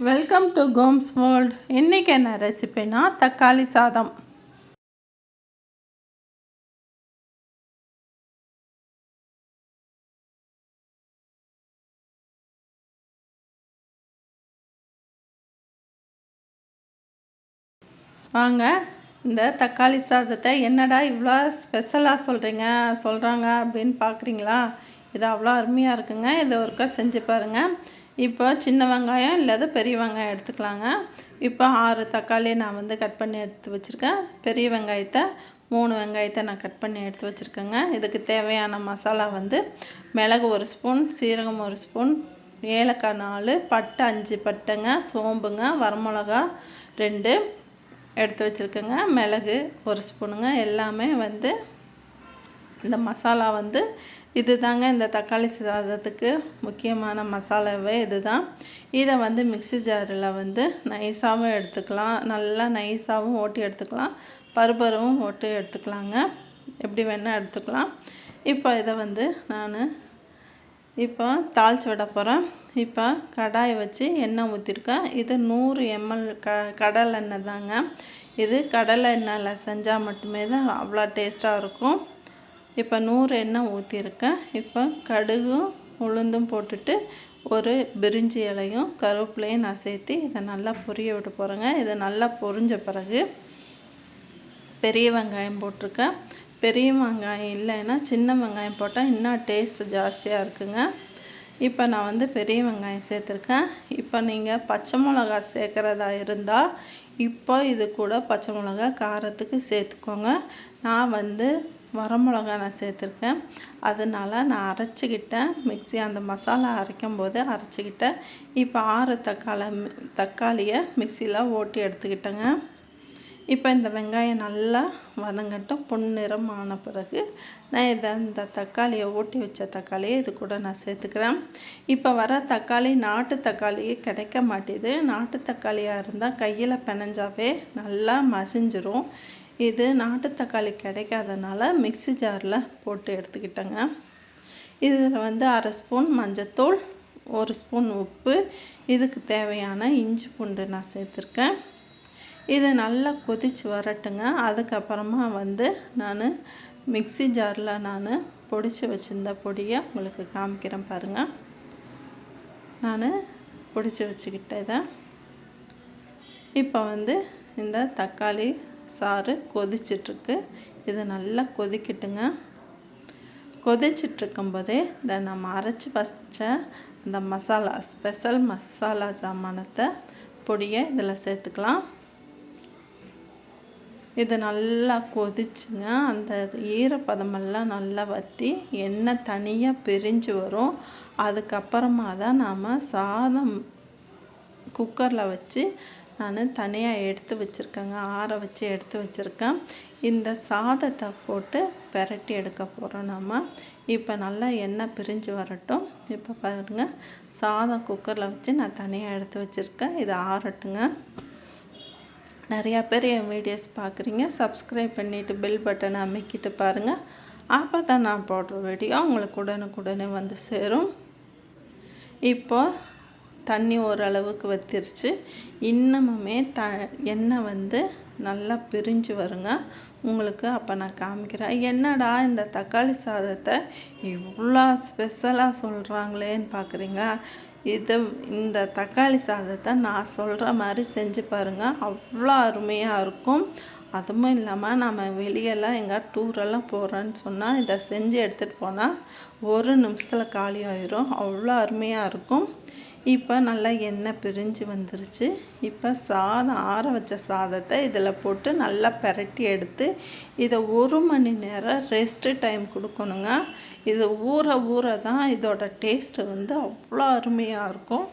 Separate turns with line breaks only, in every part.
Welcome to Gomez world. இன்றைக்கி என்ன ரெசிபினா தக்காளி சாதம். வாங்க, இந்த தக்காளி சாதத்தை என்னடா இவ்வளோ ஸ்பெஷலாக சொல்கிறாங்க அப்படின்னு பார்க்குறீங்களா? இது அவ்வளோ அருமையாக இருக்குங்க. இதை ஒருக்கா செஞ்சு பாருங்கள். இப்போ சின்ன வெங்காயம் இல்லாத பெரிய வெங்காயம் எடுத்துக்கலாங்க. இப்போ 6 தக்காளி நான் கட் பண்ணி எடுத்து வச்சுருக்கேன். பெரிய வெங்காயத்தை 3 வெங்காயத்தை நான் கட் பண்ணி எடுத்து வச்சுருக்கேங்க. இதுக்கு தேவையான மசாலா மிளகு 1 ஸ்பூன், சீரகம் 1 ஸ்பூன், ஏலக்காய் 4, பட்டை 5 பட்டைங்க, சோம்புங்க, வரமிளகா 2 எடுத்து வச்சுருக்கேங்க, மிளகு 1 ஸ்பூனுங்க. எல்லாமே இந்த மசாலா இது தாங்க இந்த தக்காளி சாதத்துக்கு முக்கியமான மசாலாவே இது தான். இதை மிக்ஸி ஜாரில் நைஸாகவும் எடுத்துக்கலாம், நல்லா நைஸாகவும் ஓட்டி எடுத்துக்கலாம், பருப்பருவும் ஓட்டி எடுத்துக்கலாங்க. எப்படி வேணால் எடுத்துக்கலாம். இப்போ இதை நான் இப்போ தாளித்து விட போகிறேன். இப்போ கடாயை வச்சு எண்ணெய் ஊற்றிருக்கேன். இது 100 ml கடலை எண்ணெய் தாங்க. இது கடலை எண்ணெயில் செஞ்சால் மட்டுமே தான் அவ்வளோ டேஸ்ட்டாக இருக்கும். இப்போ 100 எண்ணெய் ஊற்றிருக்கேன். இப்போ கடுகும் உளுந்தும் போட்டுட்டு ஒரு பிரிஞ்சி இலையும் கருவேப்பிலையும் நான் சேர்த்து இதை நல்லா பொரிய விட போகிறேங்க. இது நல்லா பொரிஞ்ச பிறகு பெரிய வெங்காயம் போட்டிருக்கேன். பெரிய வெங்காயம் இல்லைன்னா சின்ன வெங்காயம் போட்டால் இன்னும் டேஸ்ட் ஜாஸ்தியாக இருக்குங்க. இப்போ நான் பெரிய வெங்காயம் சேர்த்துருக்கேன். இப்போ நீங்கள் பச்சை மிளகா சேர்க்குறதா இருந்தால் இப்போ இது கூட பச்சை மிளகா காரத்துக்கு சேர்த்துக்கோங்க. நான் வரமிளகா நான் சேர்த்துருக்கேன். அதனால் நான் அரைச்சிக்கிட்டேன். மிக்ஸி அந்த மசாலா அரைக்கும் போது அரைச்சிக்கிட்டேன். இப்போ 6 தக்காளியை மிக்சியில் ஓட்டி எடுத்துக்கிட்டேங்க. இப்போ இந்த வெங்காயம் நல்லா வதங்கட்டும். பொன்னிறம் ஆன பிறகு நான் இந்த தக்காளியை ஓட்டி வச்ச தக்காளியை இது கூட நான் சேர்த்துக்கிறேன். இப்போ வர தக்காளி நாட்டு தக்காளி கிடைக்க மாட்டேது. நாட்டு தக்காளியாக இருந்தால் கையில் பிணைஞ்சாவே நல்லா மசிஞ்சிரும். இது நாட்டு தக்காளி கிடைக்காதனால மிக்ஸி ஜாரில் போட்டு எடுத்துக்கிட்டேங்க. இதில் 1/2 ஸ்பூன் மஞ்சத்தூள், 1 ஸ்பூன் உப்பு, இதுக்கு தேவையான இஞ்சி பூண்டு நான் சேர்த்துருக்கேன். இது நல்லா கொதித்து வரட்டுங்க. அதுக்கப்புறமா நான் மிக்ஸி ஜாரில் நான் பொடிச்சு வச்சுருந்த பொடியை உங்களுக்கு காமிக்கிறேன் பாருங்கள். நான் பொடிச்சு வச்சுக்கிட்டேன் இதை. இப்போ இந்த தக்காளி சாறு கொதிச்சிட்ருக்கு. இது நல்லா கொதிக்கட்டுங்க. கொதிச்சிட்ருக்கும்போதே இந்த நம்ம அரைச்சி வச்ச அந்த மசாலா, ஸ்பெஷல் மசாலா ஜாமானத்தை பொடியை இதில் சேர்த்துக்கலாம். இது நல்லா கொதிச்சுங்க. அந்த ஈரப்பதமெல்லாம் நல்லா வற்றி எண்ணெய் தனியாக பிரிஞ்சு வரும். அதுக்கப்புறமா தான் நாம் சாதம் குக்கரில் வச்சு நான் தனியாக எடுத்து வச்சுருக்கேங்க, ஆற வச்சு எடுத்து வச்சுருக்கேன். இந்த சாதத்தை போட்டு பெரட்டி எடுக்க போகிறோம் நாம். இப்போ நல்லா எண்ணெய் பிரிஞ்சு வரட்டும். இப்போ பாருங்கள், சாதம் குக்கரில் வச்சு நான் தனியாக எடுத்து வச்சுருக்கேன். இது ஆறட்டுங்க. நிறையா பேர் என் வீடியோஸ் பார்க்குறீங்க. சப்ஸ்கிரைப் பண்ணிவிட்டு பெல் பட்டனை அமைக்கிட்டு பாருங்கள். அப்போ தான் நான் போடுற வீடியோ உங்களுக்கு உடனுக்குடனே சேரும். இப்போ தண்ணி ஓரளவுக்கு வத்திருச்சு. இன்னமுமே எண்ணெய் நல்லா பிரிஞ்சு வருங்க உங்களுக்கு. அப்போ நான் காமிக்கிறேன். என்னடா இந்த தக்காளி சாதத்தை இவ்வளோ ஸ்பெஷலாக சொல்கிறாங்களேன்னு பார்க்குறீங்க. இந்த தக்காளி சாதத்தை நான் சொல்கிற மாதிரி செஞ்சு பாருங்கள். அவ்வளோ அருமையாக இருக்கும். அதுவும் இல்லாமல் நம்ம வெளியெல்லாம் எங்கே டூரெல்லாம் போகிறோன்னு சொன்னால் இதை செஞ்சு எடுத்துகிட்டு போனால் 1 நிமிஷத்தில் காலி ஆயிரும். அவ்வளோ அருமையாக இருக்கும். இப்போ நல்லா எண்ணெய் பிரிஞ்சு வந்துருச்சு. இப்போ சாதம் ஆற வச்ச சாதத்தை இதில் போட்டு நல்லா பெரட்டி எடுத்து இதை 1 மணி நேரம் ரெஸ்ட்டு டைம் கொடுக்கணுங்க. இது ஊற தான் இதோட டேஸ்ட்டு அவ்வளோ அருமையாக இருக்கும்.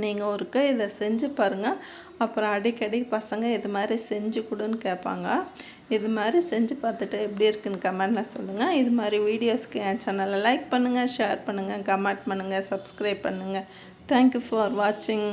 நீங்கள் ஒருக்க இதை செஞ்சு பாருங்கள். அப்புறம் அடிக்கடி பசங்க இது மாதிரி செஞ்சு கொடுன்னு கேட்பாங்க. இது மாதிரி செஞ்சு பார்த்துட்டு எப்படி இருக்குன்னு கமெண்டில் சொல்லுங்கள். இது மாதிரி வீடியோஸ்க்கு என் சேனலை லைக் பண்ணுங்கள், ஷேர் பண்ணுங்கள், கமெண்ட் பண்ணுங்கள், சப்ஸ்கிரைப் பண்ணுங்கள். தேங்க்யூ ஃபார் வாட்சிங்.